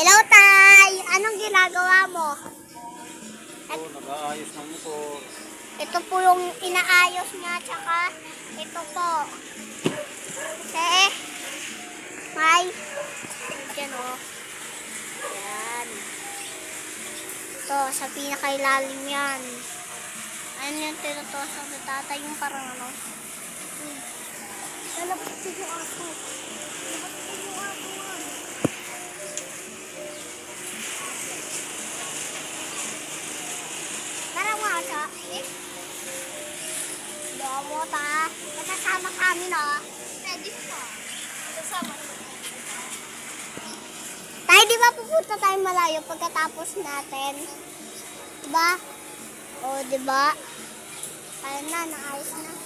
Hello, Tay! Anong ginagawa mo? Ito, nag-aayos ng motor. Ito po yung inaayos niya, tsaka ito po. Okay? May. Diyan o. Yan. Ito, sa pinakailalim yan. Ano yung tinutusok ni tatay yung parang ano? Lalapit yung ako. Lalapit yung ako. Maramasa. Domo ta. Kasama kami na. Pwede pa. Kasama. Tayo di ba pupunta tayo malayo pagkatapos natin? Diba? O diba? Ayun na, naayos na.